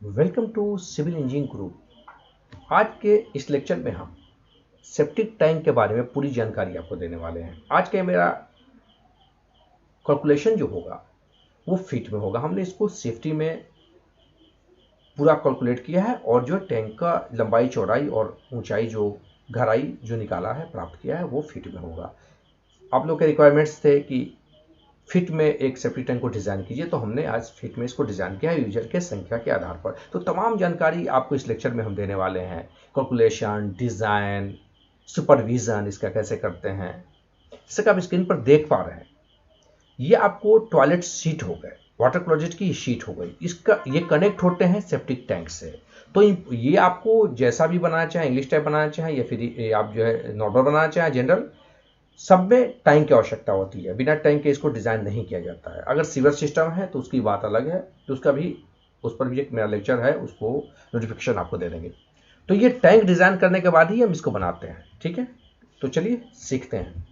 Welcome to civil engineering group. आज के इस लेक्चर में हम सेप्टिक टैंक के बारे में पूरी जानकारी आपको देने वाले हैं। आज का मेरा कैलकुलेशन जो होगा वो फीट में होगा। हमने इसको सेफ्टी में पूरा कैलकुलेट किया है और जो टैंक का लंबाई चौड़ाई और ऊंचाई जो गहराई जो निकाला है प्राप्त किया है वो फीट में होगा। आप लोग के रिक्वायरमेंट्स थे कि फिट में एक सेफ्टी टैंक को डिज़ाइन कीजिए, तो हमने आज फिट में इसको डिज़ाइन किया है यूजर के संख्या के आधार पर। तो तमाम जानकारी आपको इस लेक्चर में हम देने वाले हैं। कैलकुलेशन, डिज़ाइन, सुपरविज़न इसका कैसे करते हैं, जैसे कि आप स्क्रीन पर देख पा रहे हैं। ये आपको टॉयलेट सीट हो गए, वाटर क्लोजेट की शीट हो गई, इसका ये कनेक्ट होते हैं सेप्टिक टैंक से। तो ये आपको जैसा भी बनाना चाहें, इंग्लिश टाइप बनाना चाहें या फिर आप जो है नॉर्मल बनाना चाहें, जनरल, सब में टैंक की आवश्यकता होती है। बिना टैंक के इसको डिज़ाइन नहीं किया जाता है। अगर सीवर सिस्टम है तो उसकी बात अलग है, तो उसका भी उस पर भी एक मेरा लेक्चर है, उसको नोटिफिकेशन आपको दे देंगे। तो ये टैंक डिज़ाइन करने के बाद ही हम इसको बनाते हैं, ठीक है। तो चलिए सीखते हैं।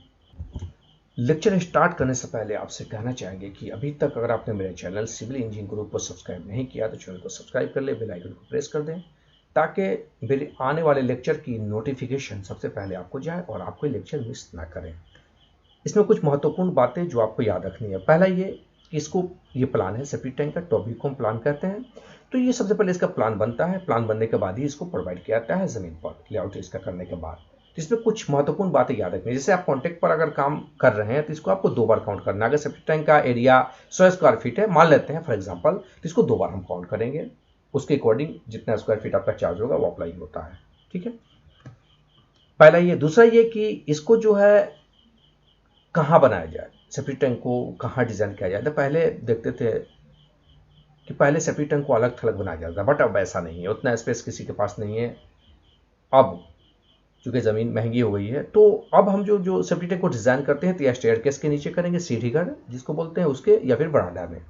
लेक्चर स्टार्ट करने से पहले आपसे कहना चाहेंगे कि अभी तक अगर आपने मेरे चैनल सिविल इंजीनियरिंग ग्रुप को सब्सक्राइब नहीं किया तो चैनल को सब्सक्राइब कर ले, बेल आइकन को प्रेस कर दें ताकि मेरे आने वाले लेक्चर की नोटिफिकेशन सबसे पहले आपको जाए और आपको लेक्चर मिस ना करें। इसमें कुछ महत्वपूर्ण बातें जो आपको याद रखनी है। पहला ये कि इसको ये प्लान है सेप्टिक टैंक का, टॉपिक को हम प्लान कहते हैं। तो ये सबसे पहले इसका प्लान बनता है। प्लान बनने के बाद ही इसको प्रोवाइड किया जाता है ज़मीन पर, लेआउट इसका करने के बाद। तो इसमें कुछ महत्वपूर्ण बातें याद रखनी है। जैसे आप कॉन्ट्रैक्ट पर अगर काम कर रहे हैं तो इसको आपको 2 बार काउंट करना है। अगर सेप्टिक टैंक का एरिया 100 स्क्वायर फीट है मान लेते हैं फॉर एग्जाम्पल, तो इसको 2 बार हम काउंट करेंगे। उसके अकॉर्डिंग जितना स्क्वायर फीट आपका चार्ज होगा वो अप्लाई होता है, ठीक है। पहला ये। दूसरा ये कि इसको जो है कहाँ बनाया जाए, सेप्टिक टैंक को कहाँ डिज़ाइन किया जाए। तो पहले देखते थे कि पहले सेप्टिक टैंक को अलग थलग बनाया जाता था, बट अब ऐसा नहीं है, उतना स्पेस किसी के पास नहीं है। अब चूंकि ज़मीन महंगी हो गई है तो अब हम जो सेप्टिक टैंक को डिज़ाइन करते हैं तो या स्टेयरकेस के नीचे करेंगे, सीढ़ीगढ़ जिसको बोलते हैं उसके, या फिर बरामदा में।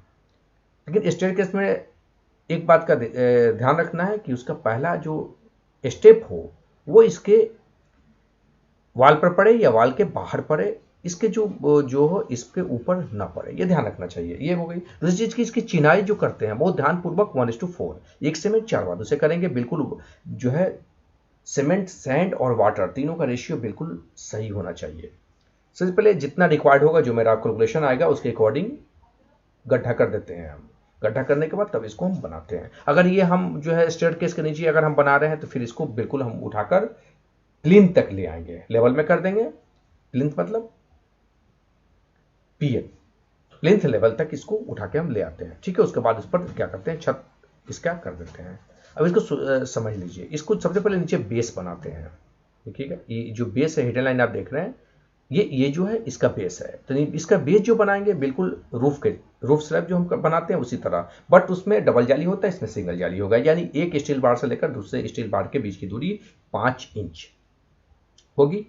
लेकिन स्टेयरकेस में एक बात का ध्यान रखना है कि उसका पहला जो स्टेप हो वो इसके वाल पर पड़े या वाल के बाहर पड़े, इसके जो हो इसके ऊपर ना पड़े, ये ध्यान रखना चाहिए। ये हो गई। दूसरी चीज की इसकी चिनाई जो करते हैं बहुत ध्यानपूर्वक 1:4, एक सीमेंट 4 बार उसे करेंगे। बिल्कुल जो है सीमेंट, सैंड और वाटर तीनों का रेशियो बिल्कुल सही होना चाहिए। सबसे पहले जितना रिक्वायर्ड होगा, जो मेरा कैलकुलेशन आएगा उसके अकॉर्डिंग गड्ढा कर देते हैं हम। गड्ढा करने के बाद तब इसको हम बनाते हैं। अगर ये हम जो है स्टेयरकेस के नीचे अगर हम बना रहे हैं तो फिर इसको बिल्कुल हम उठाकर प्लिंथ तक ले आएंगे, लेवल में कर देंगे। प्लिंथ मतलब पीएन, प्लिंथ लेवल तक इसको उठा के हम ले आते हैं, ठीक है। उसके बाद उस पर क्या करते हैं, छत इसका कर देते हैं। अब इसको समझ लीजिए। इसको सबसे पहले नीचे बेस बनाते हैं, ठीक है। ये जो बेस है, हिडन लाइन आप देख रहे हैं, ये जो है इसका बेस है। तो इसका बेस जो बनाएंगे बिल्कुल रूफ स्लैब जो हम बनाते हैं उसी तरह, बट उसमें डबल जाली होता है, इसमें सिंगल जाली होगा। यानी एक स्टील बार से लेकर दूसरे स्टील बार के बीच की दूरी 5 इंच होगी।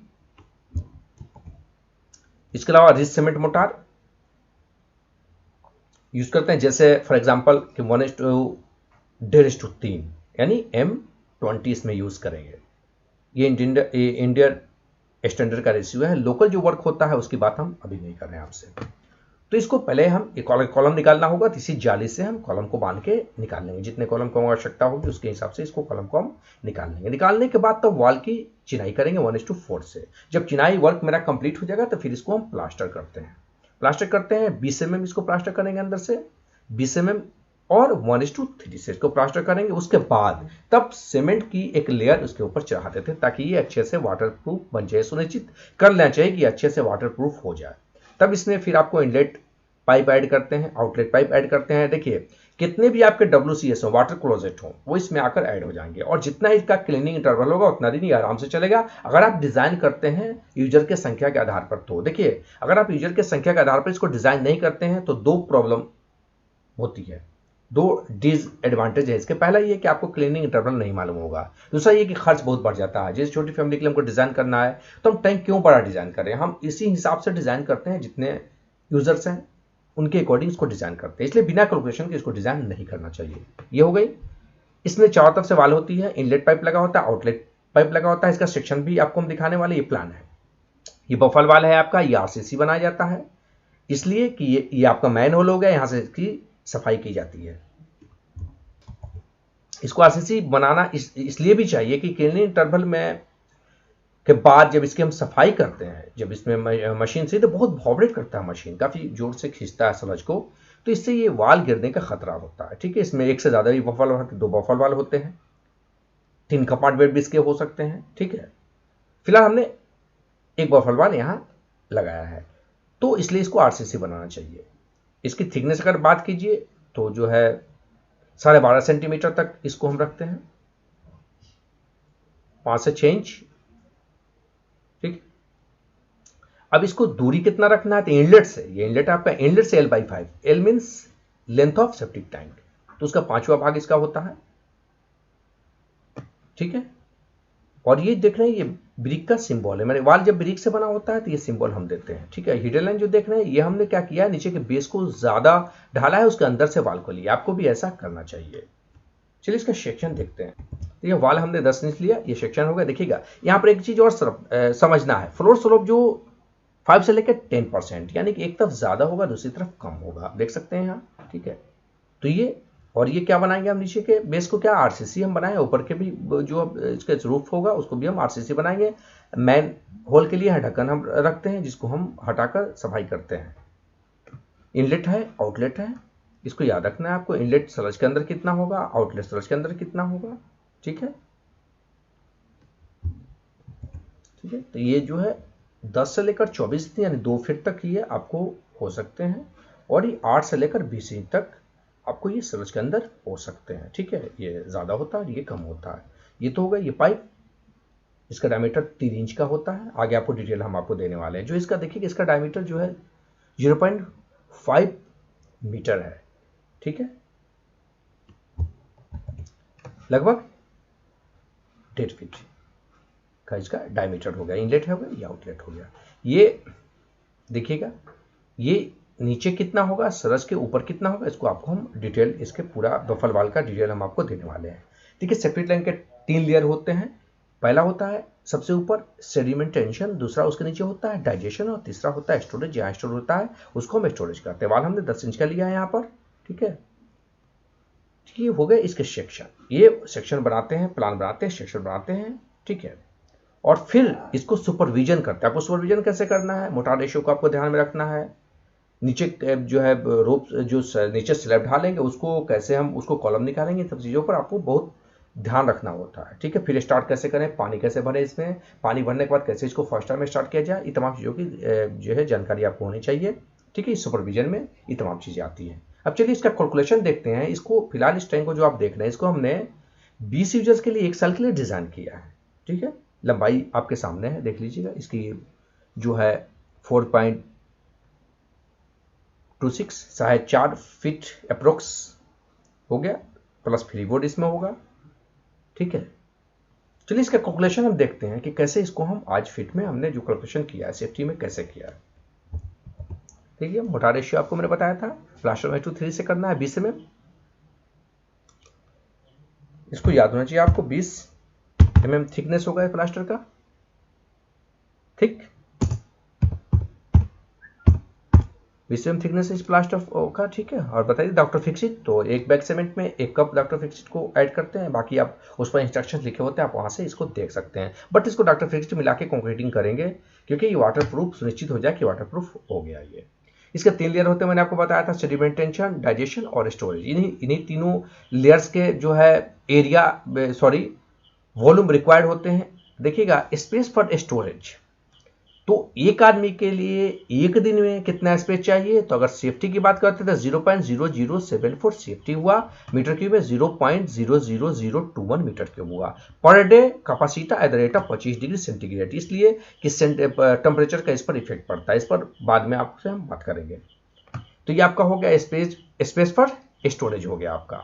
इसके अलावा रिच सीमेंट मोटार यूज करते हैं, जैसे फॉर एग्जांपल कि 1:1.3 यानी M20 इसमें यूज करेंगे। ये इंडियन स्टैंडर्ड का रेशियो है। लोकल जो वर्क होता है उसकी बात हम अभी नहीं कर रहे हैं आपसे। तो इसको पहले हम एक कॉलम निकालना होगा, तो इसी जाली से हम कॉलम को बांध के निकाल लेंगे। जितने कॉलम की आवश्यकता होगी उसके हिसाब से इसको कॉलम को हम निकाल लेंगे। निकालने के बाद तो वॉल की चिनाई करेंगे 1:4 से। जब चिनाई वर्क मेरा कंप्लीट हो जाएगा तो फिर इसको हम प्लास्टर करते हैं। 20 mm इसको प्लास्टर करेंगे अंदर से, 20 mm और 1:3 से इसको प्लास्टर करेंगे। उसके बाद तब सीमेंट की एक लेयर उसके ऊपर चढ़ा देते हैं ताकि ये अच्छे से वाटरप्रूफ बन जाए। सुनिश्चित कर लेना चाहिए कि अच्छे से वाटरप्रूफ हो जाए। तब इसमें फिर आपको इनलेट पाइप ऐड करते हैं, आउटलेट पाइप ऐड करते हैं। देखिए कितने भी आपके WCS हो, वाटर क्लोजेट हो, वो इसमें आकर ऐड हो जाएंगे और जितना इसका क्लीनिंग इंटरवल होगा उतना दिन ये आराम से चलेगा। अगर आप डिजाइन करते हैं यूजर के संख्या के आधार पर, तो देखिए अगर आप यूजर के संख्या के आधार पर इसको डिजाइन नहीं करते हैं तो 2 प्रॉब्लम होती है, 2 डिसएडवांटेज है इसके। पहला ये कि आपको क्लीनिंग इंटरवल नहीं मालूम होगा। दूसरा ये कि खर्च बहुत बढ़ जाता है। जैसे छोटी फैमिली के लिए हमको डिजाइन करना है तो हम टैंक क्यों बड़ा डिजाइन कर रहे हैं, हम इसी हिसाब से डिजाइन करते हैं, जितने यूजर्स हैं उनके अकॉर्डिंग इसको डिजाइन करते हैं। इसलिए बिना कैलकुलेशन के इसको डिजाइन नहीं करना चाहिए। ये हो गई। इसमें चारों तरफ से वाल होती है, इनलेट पाइप लगा होता है, आउटलेट पाइप लगा होता है। इसका सेक्शन भी आपको हम दिखाने वाले, ये प्लान है। ये बफल वाल है आपका, ये RCC बनाया जाता है इसलिए कि ये आपका मैन होल हो गया, यहां से इसकी सफाई की जाती है। इसको आरसीसी बनाना इसलिए भी चाहिए कि क्लीनिंग इंटरवल में के बाद जब इसकी हम सफाई करते हैं, जब इसमें मशीन से तो बहुत वाइब्रेट करता है, मशीन काफ़ी जोर से खींचता है स्लज को, तो इससे ये वाल गिरने का खतरा होता है। ठीक है, इसमें एक से ज़्यादा भी बफल वाल, 2 बफल वाल होते हैं, 3 कंपार्टमेंट भी इसके हो सकते हैं। ठीक है, फिलहाल हमने एक बफल वाल यहाँ लगाया है, तो इसलिए इसको आरसीसी बनाना चाहिए। इसकी थिकनेस अगर बात कीजिए तो जो है 12.5 सेंटीमीटर तक इसको हम रखते हैं, 5 से 6 इंच। ठीक, अब इसको दूरी कितना रखना है, तो इनलेट से, ये इनलेट आपका इनलेट से L/5, L means length of septic tank, तो उसका 5वां भाग इसका होता है। ठीक है, और ये देख रहे हैं, ये ब्रिक का सिंबल है, मैंने वाल जब ब्रिक से बना होता है तो ये सिंबल हम देते हैं। ठीक है, हिडन लाइन जो देख रहे हैं, ये हमने क्या किया है, नीचे के बेस को ज्यादा ढाला है, उसके अंदर से वाल को लिया, आपको भी ऐसा करना चाहिए। चलिए इसका सेक्शन देखते हैं। तो ये वाल हमने 10 इंच लिया, ये सेक्शन होगा। देखिएगा यहाँ पर एक चीज और समझना है, फ्लोर स्लोप जो 5 से लेकर 10%, यानी कि एक तरफ ज्यादा होगा, दूसरी तरफ कम होगा, आप देख सकते हैं यहाँ। ठीक है, तो ये, और ये क्या बनाएंगे हम, नीचे के बेस को क्या आरसीसी हम बनाएंगे, ऊपर के भी जो इसके रूफ होगा उसको भी हम आरसीसी बनाएंगे। मैन होल के लिए ढक्कन हम रखते हैं, जिसको हम हटाकर सफाई करते हैं। इनलेट है, आउटलेट है, इसको याद रखना है आपको। इनलेट स्लज के अंदर कितना होगा, आउटलेट स्लज के अंदर कितना होगा। ठीक है, ठीक है, तो ये जो है 10 से लेकर 24 यानी 2 फीट तक ये आपको हो सकते हैं, और ये 8 से लेकर 20 इंच तक आपको ये स्लज के अंदर हो सकते हैं। ठीक है, ये ज़्यादा होता है, ये कम होता है। ये तो होगा ये पाइप, इसका डायमीटर 3 इंच का होता है। आगे आपको डिटेल हम आपको देने वाले हैं। जो इसका देखिए, इसका डायमीटर जो है 0.5 मीटर है। ठीक है, लगभग 1.5 फीट का इसका डायमीटर हो गया। इनलेट हो गया, या आउटलेट हो गया। ये देखिएगा, ये नीचे कितना होगा, सरस के ऊपर कितना होगा, इसको आपको हम डिटेल, इसके पूरा बफल वाल का डिटेल हम आपको देने वाले हैं। ठीक है, सेपरेट लाइन के 3 लेयर होते हैं। पहला होता है सबसे ऊपर सेडिमेंटेशन, दूसरा उसके नीचे होता है डाइजेशन, और तीसरा होता है स्टोरेज। जहाँ स्टोर होता है उसको हम स्टोरेज करते हैं। वाल हमने 10 इंच का लिया है यहाँ पर। ठीक है, ये हो गए इसके सेक्शन। ये सेक्शन बनाते हैं, प्लान बनाते हैं, सेक्शन बनाते हैं। ठीक है, और फिर इसको सुपरविजन करते हैं। आपको सुपरविजन कैसे करना है, मोटार रेशियो को आपको ध्यान में रखना है। नीचे जो है रोप, जो नीचे स्लैब ढालेंगे उसको कैसे हम उसको कॉलम निकालेंगे, सब चीज़ों पर आपको बहुत ध्यान रखना होता है। ठीक है, फिर स्टार्ट कैसे करें, पानी कैसे भरें, इसमें पानी भरने के बाद कैसे इसको फर्स्ट टाइम में स्टार्ट किया जाए, ये तमाम चीज़ों की जो है जानकारी आपको होनी चाहिए। ठीक है, इस सुपरविजन में ये तमाम चीज़ें आती हैं। अब चलिए इसका कैलकुलेशन देखते हैं। इसको फिलहाल इस टैंक को जो आप देख रहे हैं, इसको हमने 20 यूजर्स के लिए 1 साल के लिए डिज़ाइन किया है। ठीक है, लंबाई आपके सामने है, देख लीजिएगा। इसकी जो है 4.26 शायद 4 फीट अप्रोक्स हो गया, प्लस फ्रीबोर्ड इसमें होगा। ठीक है, चलिए इसका कैलकुलेशन हम देखते हैं कि कैसे इसको हम आज फिट में हमने जो कैलकुलेशन किया है सेफ्टी में कैसे किया है। ठीक है, मोटार रेशियो आपको मैंने बताया था, प्लास्टर में 2:3 से करना है 20 mm। इसको याद होना चाहिए आपको, 20 mm थिकनेस होगा ये प्लास्टर का। ठीक, 20 mm थिकनेस इस प्लास्टर का। ठीक है, और बताइए डॉक्टर फिक्सिट, तो एक बैग सीमेंट में 1 कप डॉक्टर फिक्सिट को ऐड करते हैं। बाकी आप उस पर इंस्ट्रक्शंस लिखे होते हैं, आप वहां से इसको देख सकते हैं। बट इसको डॉक्टर फिक्सिट मिला के कंक्रीटिंग करेंगे, क्योंकि ये वाटरप्रूफ सुनिश्चित हो जाए कि वाटरप्रूफ हो गया। ये इसके 3 लेयर होते हैं, मैंने आपको बताया था, सेडिमेंटेशन, डाइजेशन और स्टोरेज। इन्हीं तीनों लेयर्स के जो है एरिया, सॉरी वॉल्यूम रिक्वायर्ड होते हैं। देखिएगा, स्पेस फॉर स्टोरेज, तो एक आदमी के लिए एक दिन में कितना स्पेस चाहिए, तो अगर सेफ्टी की बात करते हैं तो 0.0074 सेफ्टी हुआ, मीटर क्यूब में 0.00021 मीटर क्यूब हुआ। Per day capacity at the rate of 25 degree centigrade, इसलिए कि टेम्परेचर का इस पर इफेक्ट पड़ता है। इस पर बाद में आपसे हम बात करेंगे। तो ये आपका हो गया स्पेस फॉर स्टोरेज हो गया आपका।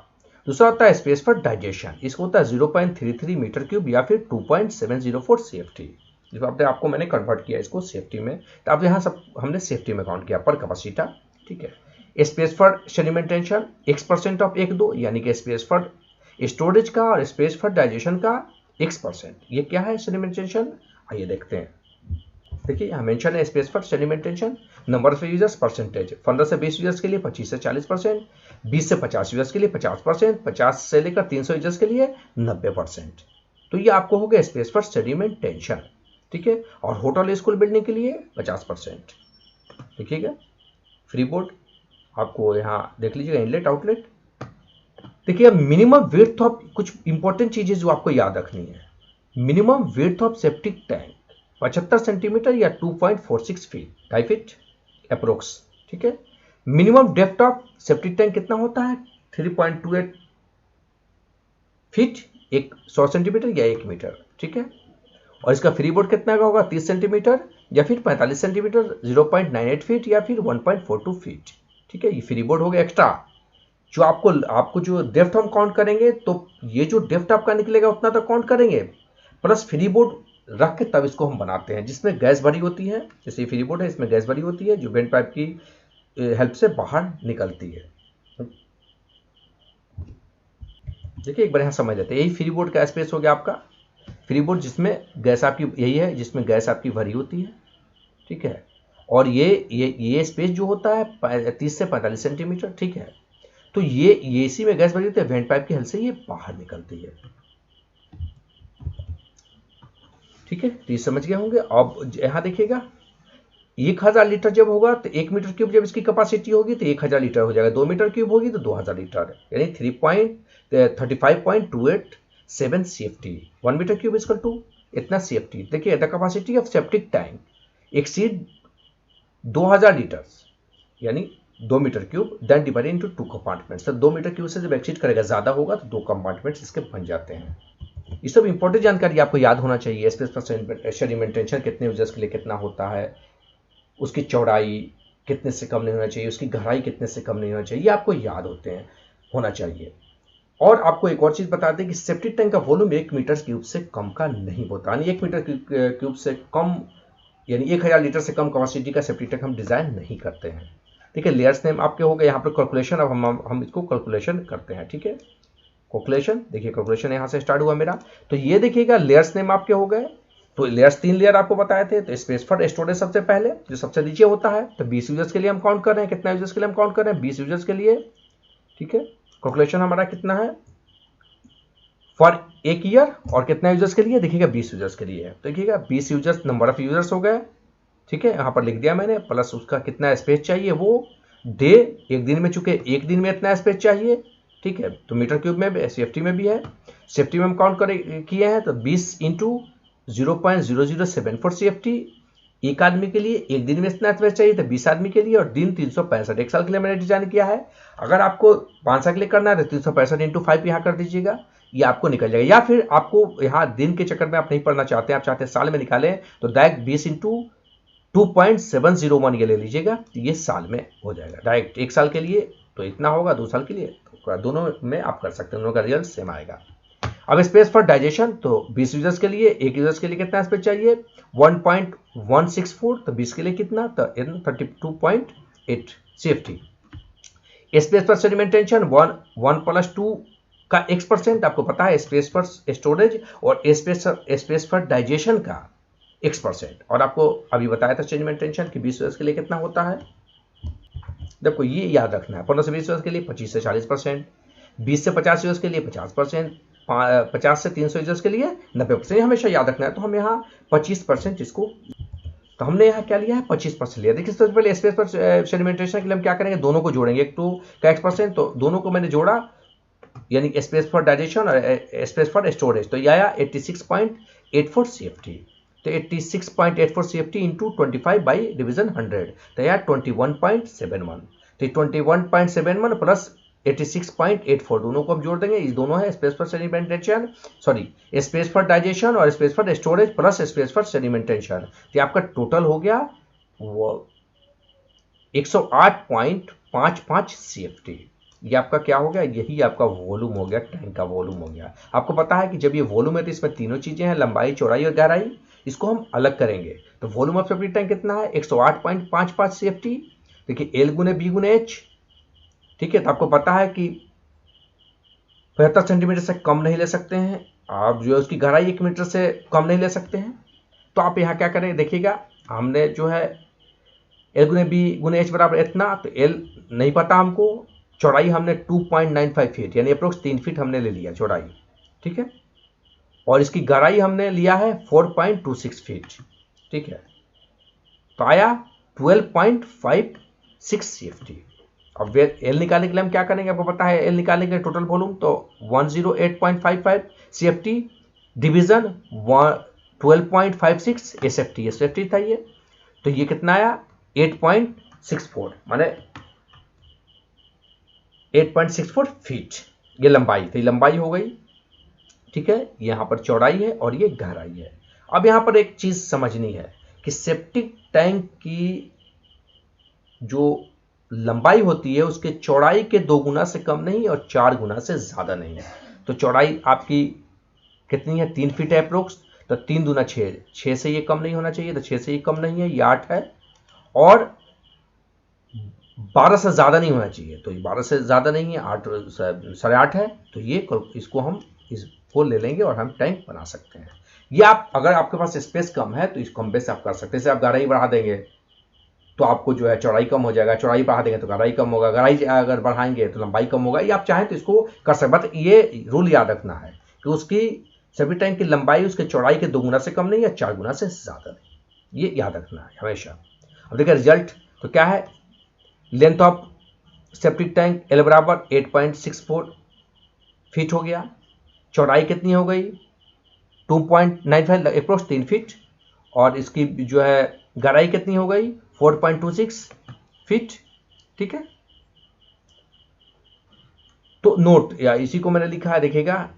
दूसरा होता है स्पेस फॉर डाइजेशन, इसको होता है 0.33 मीटर क्यूब या फिर 2.704 सेफ्टी। आपको मैंने कन्वर्ट किया इसको सेफ्टी में, तो अब यहाँ सब हमने सेफ्टी में काउंट किया पर कैपेसिटी। ठीक है, space for sedimentation x% of 1-2, यानी कि स्पेस फॉर स्टोरेज का और स्पेस फॉर डाइजेशन का x%। ये क्या है सेडिमेंटेशन, आइए देखते हैं। देखिए यहाँ मेंशन है space for sedimentation, number of users percentage, 15 से 20 यूजर्स के लिए 25 से 40%, 20 से 50 यूजर्स के लिए 50%, 50 से लेकर 300 यूजर्स के लिए 90%। तो ये आपको हो गया स्पेस फॉर सेडिमेंटेशन, ठीक है। और होटल स्कूल बिल्डिंग के लिए 50%। देखिएगा फ्री बोर्ड, आपको यहाँ देख लीजिएगा इनलेट आउटलेट। देखिए मिनिमम विड्थ ऑफ, कुछ इंपॉर्टेंट चीजें जो आपको याद रखनी है। Minimum width of septic tank 75 centimetre या 2.46 फीट, 2.5 फीट अप्रोक्स, ठीक है। Minimum depth of septic tank कितना होता है? 3.28 फीट, 100 सेंटीमीटर या 1 मीटर, ठीक है। और इसका फ्री बोर्ड कितना का होगा? 30 सेंटीमीटर या फिर 45 सेंटीमीटर, 0.98 फीट या फिर 1.42 फीट, ठीक है। ये फ्री बोर्ड हो गया एक्स्ट्रा। जो आपको जो डेप्थ हम काउंट करेंगे, तो ये जो डेप्थ आपका निकलेगा उतना तो काउंट करेंगे, प्लस फ्री बोर्ड रख के तब इसको हम बनाते हैं, जिसमें गैस भरी होती है। जैसे फ्री बोर्ड है, इसमें गैस भरी होती है जो वेंट पाइप की हेल्प से बाहर निकलती है। देखिए एक बार यहाँ समझ लेते हैं। यही फ्री बोर्ड का स्पेस हो गया आपका। फ्री बोर्ड जिसमें गैस आपकी, यही है जिसमें गैस आपकी भरी होती है, ठीक है। और ये स्पेस जो होता है 30 से 45 सेंटीमीटर, ठीक है। तो ये इसी में गैस भरी होती है, वेंट पाइप की हेल्प से ये बाहर निकलती है, ठीक है। तो ये समझ गए होंगे। अब यहाँ देखिएगा 1000 लीटर जब होगा तो 1 मीटर क्यूब जब इसकी कैपेसिटी होगी तो 1000 लीटर हो जाएगा। 2 मीटर क्यूब होगी तो 2000 लीटर, यानी 35.287 CFT। 1 metre cube equal to इतना CFT। देखिए the capacity of septic tank exceed 2000 litre, यानी 2 metre cube, then divided into 2 compartments. तो 2 मीटर क्यूब से जब एक्सीड करेगा, ज्यादा होगा तो 2 कंपार्टमेंट्स इसके बन जाते हैं। ये सब इंपॉर्टेंट जानकारी आपको याद होना चाहिए। स्पेस फॉर सेडिमेंटेशन कितने यूजर्स के लिए कितना होता है, उसकी चौड़ाई कितने से कम नहीं होना चाहिए, उसकी गहराई कितने से कम नहीं होना चाहिए, ये आपको याद होना चाहिए। और आपको एक और चीज बता दें कि सेप्टिक टैंक का वॉल्यूम 1 मीटर क्यूब से कम का नहीं होता, यानी 1 मीटर क्यूब से कम, यानी 1000 लीटर से कम कैपेसिटी का सेप्टिक टैंक हम डिजाइन नहीं करते हैं, ठीक है। लेयर्स नेम आपके हो गए। यहाँ पर कैलकुलेशन, अब हम इसको कैलकुलेशन करते हैं, ठीक है। कैलकुलेशन देखिए, कैलकुलेशन यहाँ से स्टार्ट हुआ मेरा। तो ये देखिएगा लेयर्स नेम आपके हो गए। तो लेयर्स 3 लेयर आपको बताए थे। तो स्पेस फॉर स्टोरेज सबसे पहले, जो सबसे नीचे होता है, तो 20 यूजर्स के लिए हम काउंट कर रहे हैं। कितना यूजर्स के लिए हम काउंट कर रहे हैं? 20 यूजर्स के लिए, ठीक है। कैलकुलेशन हमारा कितना है? For 1 year. और कितना यूजर्स के लिए? देखिएगा 20 यूजर्स के लिए। तो देखिएगा 20 यूजर्स, नंबर ऑफ यूजर्स हो गए, ठीक है। यहाँ पर लिख दिया मैंने, प्लस उसका कितना स्पेस चाहिए, वो डे, एक दिन में, चुके एक दिन में इतना स्पेस चाहिए, ठीक है। तो मीटर क्यूब में सेफ्टी में भी है, सेफ्टी में हम काउंट किए हैं। तो 20 इंटू 0.0074 CFT एक आदमी के लिए, एक दिन में इतना स्पेस चाहिए। तो 20 आदमी के लिए, और दिन 365, 1 साल के लिए मैंने डिजाइन किया है। अगर आपको 5 साल के लिए करना है तो 365 इंटू 5 यहाँ कर दीजिएगा, ये आपको निकल जाएगा। या फिर आपको यहाँ दिन के चक्कर में आप नहीं पढ़ना चाहते, आप चाहते हैं साल में निकालें, तो डायरेक्ट 20 इंटू 2.701 ये ले लीजिएगा, तो ये साल में हो जाएगा। डायरेक्ट 1 साल के लिए तो इतना होगा, 2 साल के लिए तो दोनों में आप कर सकते हैं, दोनों का रिजल्ट सेम आएगा। अब स्पेस फॉर डाइजेशन, तो 20 यूजर्स के लिए, एक यूजर्स के लिए कितना स्पेस चाहिए? 1.164। तो 20 के लिए कितना? तो 32.8 CFT। स्पेस फॉर सेडिमेंटेशन 1 + 2 का x%, आपको पता है स्पेस फॉर स्टोरेज और स्पेस फॉर डाइजेशन का x%। और आपको अभी बताया था सेडिमेंटेशन कि 20 यूजर्स के लिए कितना होता है। देखो ये याद रखना है, 15 से 20 यूजर्स के लिए 25 से 40%, 20 से 50 यूजर्स के लिए 50%, 50 से 300 यूजर्स के लिए 90%, हमेशा याद रखना है। तो हम यहाँ 25% इसको, तो हमने यहाँ क्या लिया है? 25% लिया। देखिए सबसे पहले स्पेस पर सेडिमेंटेशन के लिए हम क्या करेंगे? दोनों को जोड़ेंगे, एक 2 का x%, तो दोनों को मैंने जोड़ा, यानी स्पेस फॉर डाइजेशन और स्पेस फॉर स्टोरेज। तो यह आया 86.84 CFT। तो 86.84 CFT इंटू 25 बाई डिवीजन 100, तो यह 21.71। तो 21.71 प्लस 86.84, दोनों को हम जोड़ देंगे। ये दोनों है space for sedimentation, sorry space for digestion और space for storage plus space for sedimentation. तो आपका टोटल हो गया वो 108.55 CFT। ये आपका क्या हो गया? यही आपका वॉल्यूम हो गया, टैंक का वॉल्यूम हो गया। आपको पता है कि जब ये वॉल्यूम है तो इसमें तीनों चीजें हैं, लंबाई, चौड़ाई और गहराई। इसको हम अलग करेंगे। तो वॉल्यूम ऑफ सेप्टिक टैंक कितना है? 108.55 CFT। देखिए L गुने B गुने H, ठीक है। तो आपको पता है कि 75 सेंटीमीटर से कम नहीं ले सकते हैं आप, जो है उसकी गहराई 1 मीटर से कम नहीं ले सकते हैं। तो आप यहाँ क्या करें? देखिएगा हमने जो है L गुने B गुने H बराबर इतना, तो L नहीं पता हमको, चौड़ाई हमने 2.95 फीट यानी अप्रोक्स 3 फीट हमने ले लिया चौड़ाई, ठीक है, और इसकी गहराई हमने लिया है 4.26 फीट, ठीक है, तो आया 12.56 CFT। अब एल निकालने के लिए हम क्या करेंगे, आपको पता है एल निकालने के लिए टोटल वॉल्यूम, तो 108.55 CFT डिवीजन 12.56 SFT, SFT था ये, तो ये कितना आया 8.64, माने 8.64 फीट ये लंबाई, तो ये लंबाई हो गई, ठीक है, यहां पर चौड़ाई है और ये गहराई है। अब यहां पर एक चीज समझनी है कि सेप्टिक टैंक की जो लंबाई होती है उसके चौड़ाई के 2 गुना से कम नहीं और 4 गुना से ज्यादा नहीं है। तो चौड़ाई आपकी कितनी है, 3 फीट है अप्रोक्स, तो 3 दूना 6, 6 से ये कम नहीं होना चाहिए, तो 6 से ये कम नहीं है, ये 8 है, और 12 से ज्यादा नहीं होना चाहिए, तो ये 12 से ज्यादा नहीं है, 8 8.5 है, तो ये इसको हम इसको ले लेंगे और हम टैंक बना सकते हैं। ये आप अगर आपके पास स्पेस कम है तो इसको हम बेस आप कर सकते हैं, जैसे आप गहराई बढ़ा देंगे तो आपको जो है चौड़ाई कम हो जाएगा, चौड़ाई बढ़ा देंगे तो गहराई कम होगा, गहराई अगर बढ़ाएंगे तो लंबाई कम होगा, ये आप चाहें तो इसको कर सकते, बट ये रूल याद रखना है कि उसकी सभी टैंक की लंबाई उसके चौड़ाई के 2 गुना से कम नहीं या 4 गुना से ज्यादा नहीं, ये याद रखना है हमेशा। अब देखिए रिजल्ट तो क्या है, length of septic tank L बराबर 8.64 फीट हो गया, चौड़ाई कितनी हो गई 2.95 अप्रोक्स 3 फीट, और इसकी जो है गहराई कितनी हो गई 4.26 फीट, ठीक है। तो नोट या इसी को मैंने लिखा है, देखिएगा,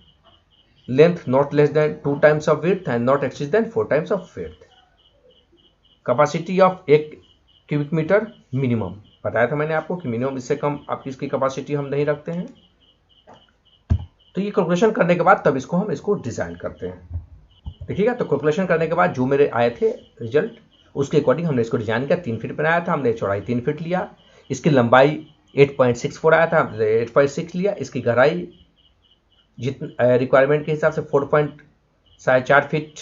length not less than 2 times of width and not exceed than 4 times of width, capacity of 1 cubic metre minimum, बताया था मैंने आपको कि मिनिमम इससे कम आपकी इसकी कैपेसिटी हम नहीं रखते हैं। तो ये कैलकुलेशन करने के बाद तब इसको डिजाइन करते हैं, देखिएगा। तो कैलकुलेशन करने के बाद जो मेरे आए थे रिजल्ट उसके अकॉर्डिंग हमने इसको डिजाइन किया, 3 फीट बनाया था हमने, चौड़ाई 3 फीट लिया, इसकी लंबाई 8.64 आया था, 8.6 लिया, इसकी गहराई जितना रिक्वायरमेंट के हिसाब से 4.4 फीट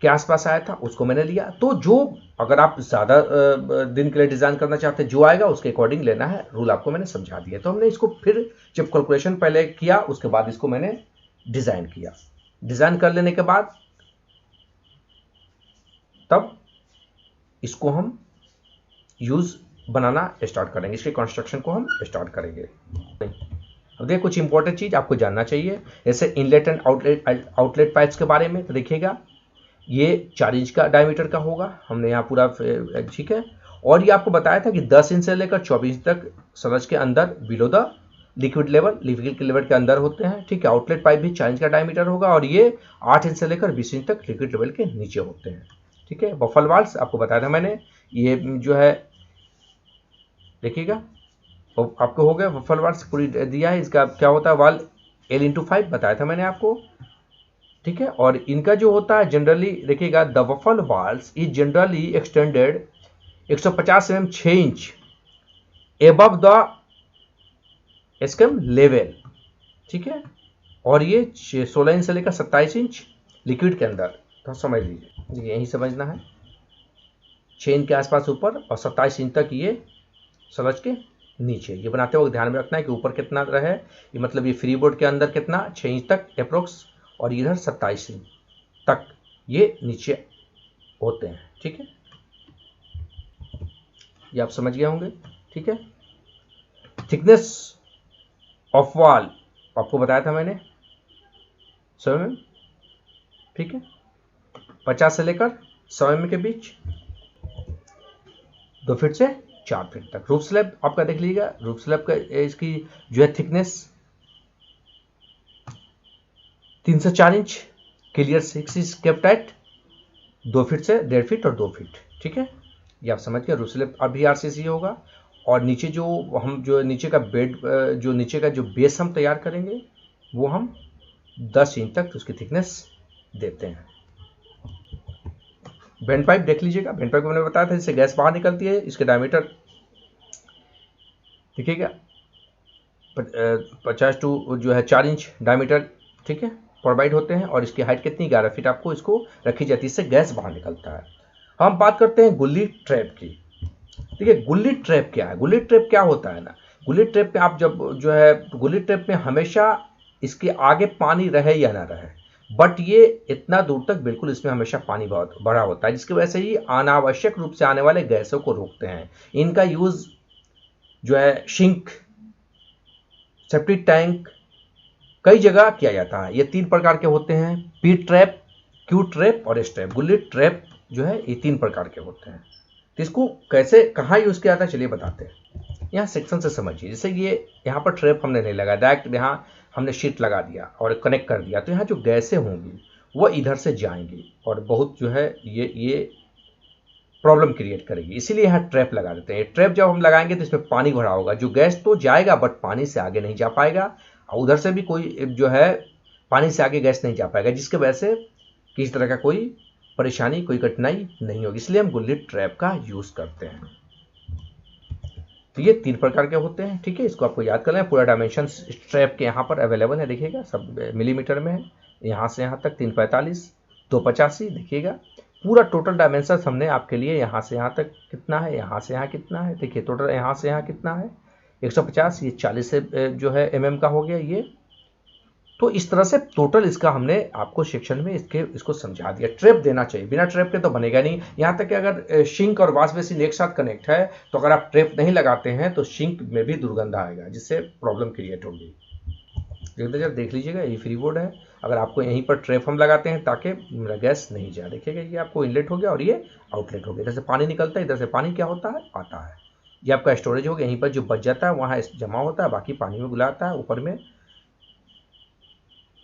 के आसपास आया था, उसको मैंने लिया। तो जो अगर आप ज़्यादा दिन के लिए डिज़ाइन करना चाहते हैं, जो आएगा उसके अकॉर्डिंग लेना है, रूल आपको मैंने समझा दिया। तो हमने इसको फिर जब कैलकुलेशन पहले किया उसके बाद इसको मैंने डिज़ाइन किया, डिज़ाइन कर लेने के बाद तब इसको हम यूज़ बनाना स्टार्ट करेंगे, इसके कंस्ट्रक्शन को हम स्टार्ट करेंगे। अब देखिए कुछ इंपॉर्टेंट चीज़ आपको जानना चाहिए, जैसे इनलेट एंड आउटलेट पाइप्स के बारे में। तो देखिएगा ये 4 इंच का डायमीटर का होगा, हमने यहाँ पूरा, ठीक है, और ये आपको बताया था कि 10 इंच से लेकर 24 इंच तक सलज के अंदर बिलो द लिक्विड के लेवल के अंदर होते हैं, ठीक है। आउटलेट पाइप भी 4 इंच का डायमीटर होगा और ये 8 इंच से लेकर 20 इंच तक लिक्विड लेवल के नीचे होते हैं, ठीक है। बफल वाल्व्स आपको बताया था मैंने, ये जो है देखिएगा आपको हो गया, बफल वाल्व्स पूरी दिया है, इसका क्या होता है वाल्व L/5 बताया था मैंने आपको, ठीक है। और इनका जो होता है जनरली देखिएगा, the baffle valves is generally extended 150 mm 6 inch above the scum level, ठीक है, और ये 16 इंच से लेकर 27 इंच लिक्विड के अंदर, तो समझ लीजिए यही समझना है, 6 इंच के आसपास ऊपर और 27 इंच तक ये सलज के नीचे। ये बनाते वक्त ध्यान में रखना है कि ऊपर कितना रहे, ये मतलब ये फ्री बोर्ड के अंदर कितना 6 इंच तक अप्रोक्स, और इधर 27 इंच तक ये नीचे होते हैं, ठीक है। ये आप समझ गए होंगे, ठीक है। थिकनेस ऑफ वॉल आपको बताया था मैंने 100 mm, ठीक है, 50 से लेकर 100 mm के बीच, 2 फीट से 4 फीट तक। रूफ स्लैब आपका देख लीजिएगा, रूफ स्लैब का इसकी जो है थिकनेस 3 से 4 inch, clear 6 inch cap tight, 2 feet से 1.5 फीट और 2 फीट, ठीक है। ये आप समझ गए, रूफ स्लैब अभी RCC होगा। और नीचे जो हम जो नीचे का बेड, जो नीचे का जो बेस हम तैयार करेंगे वो हम 10 इंच तक उसकी थिकनेस देते हैं। बेंड पाइप देख लीजिएगा, बेंड पाइप को मैंने बताया था जिससे गैस बाहर निकलती है, इसके डायमीटर देखिएगा 50 टू जो है 4 इंच डायमीटर, ठीक है, प्रोवाइड होते हैं, और इसकी हाइट कितनी 11 फीट आपको इसको रखी जाती है, इससे गैस बाहर निकलता है। हम बात करते हैं गुल्ली ट्रैप की। देखिए गुल्ली ट्रैप क्या है, गुल्ली ट्रैप क्या होता है ना, गुल्ली ट्रैप पे आप जब जो है, गुल्ली ट्रैप में हमेशा इसके आगे पानी रहे या ना रहे, बट ये इतना दूर तक बिल्कुल इसमें हमेशा पानी बहुत भरा होता है, जिसकी वजह से ये अनावश्यक रूप से आने वाले गैसों को रोकते हैं। इनका यूज जो है सिंक, सेप्टिक टैंक, कई जगह किया जाता है। ये 3 प्रकार के होते हैं, पी ट्रैप, क्यू ट्रैप और एस ट्रैप। गुल्ली ट्रैप जो है ये 3 प्रकार के होते हैं। तो इसको कैसे कहाँ यूज किया जाता है चलिए बताते हैं। यहाँ सेक्शन से समझिए, जैसे ये यहाँ पर ट्रैप हमने नहीं लगा, डायरेक्ट यहाँ हमने शीट लगा दिया और कनेक्ट कर दिया, तो यहाँ जो गैसें होंगी वो इधर से जाएंगी और बहुत जो है ये प्रॉब्लम क्रिएट करेगी, इसीलिए यहाँ ट्रैप लगा देते हैं। ट्रैप जब हम लगाएंगे तो इसमें पानी भरा होगा, जो गैस तो जाएगा बट पानी से आगे नहीं जा पाएगा, और उधर से भी कोई जो है पानी से आगे गैस नहीं जा पाएगा, जिसकी वजह से किसी तरह का कोई परेशानी, कोई कठिनाई नहीं होगी, इसलिए हम गुल्ली ट्रैप का यूज करते हैं। तो ये 3 प्रकार के होते हैं, ठीक है, इसको आपको याद करना है। पूरा डायमेंशन ट्रैप के यहाँ पर अवेलेबल है, देखिएगा सब मिलीमीटर में है, यहाँ से यहाँ तक 345, 285, देखिएगा पूरा टोटल डायमेंशन हमने आपके लिए यहाँ से यहाँ तक कितना है, यहाँ से यहाँ कितना है, देखिए टोटल यहाँ से यहाँ कितना है 150, ये 40 से जो है mm का हो गया ये। तो इस तरह से टोटल इसका हमने आपको सेक्शन में इसको समझा दिया। ट्रैप देना चाहिए, बिना ट्रैप के तो बनेगा नहीं। यहाँ तक कि अगर सिंक और वॉश बेसिन एक साथ कनेक्ट है तो अगर आप ट्रैप नहीं लगाते हैं तो सिंक में भी दुर्गंध आएगा, जिससे प्रॉब्लम क्रिएट होगी। जब देख लीजिएगा ये फ्री बोर्ड है, अगर आपको यहीं पर ट्रैप हम लगाते हैं ताकि मेरा गैस नहीं जाए, देखिएगा ये आपको इनलेट हो गया और ये आउटलेट हो गया। इधर से पानी निकलता है, इधर से पानी क्या होता है आता है, ये आपका स्टोरेज हो गया, यहीं पर जो बच जाता है वहाँ जमा होता है, बाकी पानी में घुलाता है, ऊपर में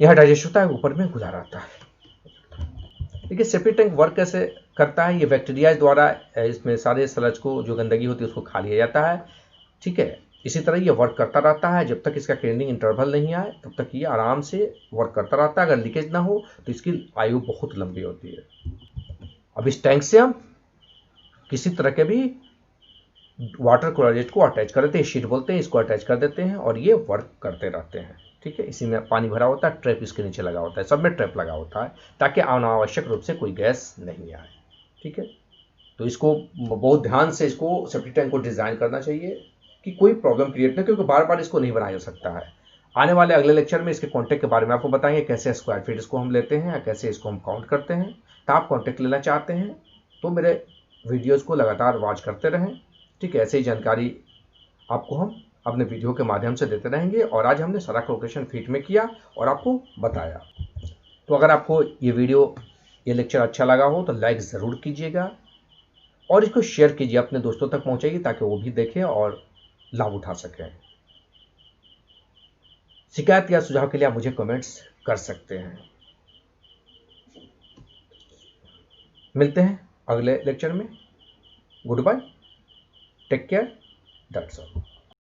यह डाइजेस्ट होता है, ऊपर में गुजारा आता है। देखिए सेप्टिक टैंक वर्क कैसे करता है, ये बैक्टीरिया द्वारा इसमें सारे स्लज को, जो गंदगी होती है उसको खा लिया जाता है, ठीक है। इसी तरह ये वर्क करता रहता है, जब तक इसका क्लीनिंग इंटरवल नहीं आए तब तक ये आराम से वर्क करता रहता है। अगर लीकेज ना हो तो इसकी आयु बहुत लंबी होती है। अब इस टैंक से हम किसी तरह के भी वाटर क्लोरेट को अटैच कर देते हैं, शीट बोलते हैं, इसको अटैच कर देते हैं और ये वर्क करते रहते हैं, ठीक है। इसी में पानी भरा होता है, ट्रैप इसके नीचे लगा होता है, सब में ट्रैप लगा होता है ताकि अनावश्यक रूप से कोई गैस नहीं आए, ठीक है। तो इसको बहुत ध्यान से इसको सेप्टिक टैंक को डिज़ाइन करना चाहिए कि कोई प्रॉब्लम क्रिएट ना, क्योंकि बार बार इसको नहीं बनाया जा सकता है। आने वाले अगले लेक्चर में इसके कॉन्टैक्ट के बारे में आपको बताएंगे, कैसे स्क्वायर फीट इसको हम लेते हैं या कैसे इसको हम काउंट करते हैं। तो आप कॉन्टैक्ट लेना चाहते हैं तो मेरे वीडियोज़ को लगातार वॉच करते रहें, ठीक है। ऐसे ही जानकारी आपको हम अपने वीडियो के माध्यम से देते रहेंगे, और आज हमने सारा कैलकुलेशन फीट में किया और आपको बताया। तो अगर आपको ये वीडियो, ये लेक्चर अच्छा लगा हो तो लाइक ज़रूर कीजिएगा और इसको शेयर कीजिए, अपने दोस्तों तक पहुंचाइए ताकि वो भी देखें और लाभ उठा सकें। शिकायत या सुझाव के लिए आप मुझे कमेंट्स कर सकते हैं। मिलते हैं अगले लेक्चर में। Goodbye, take care, that's all.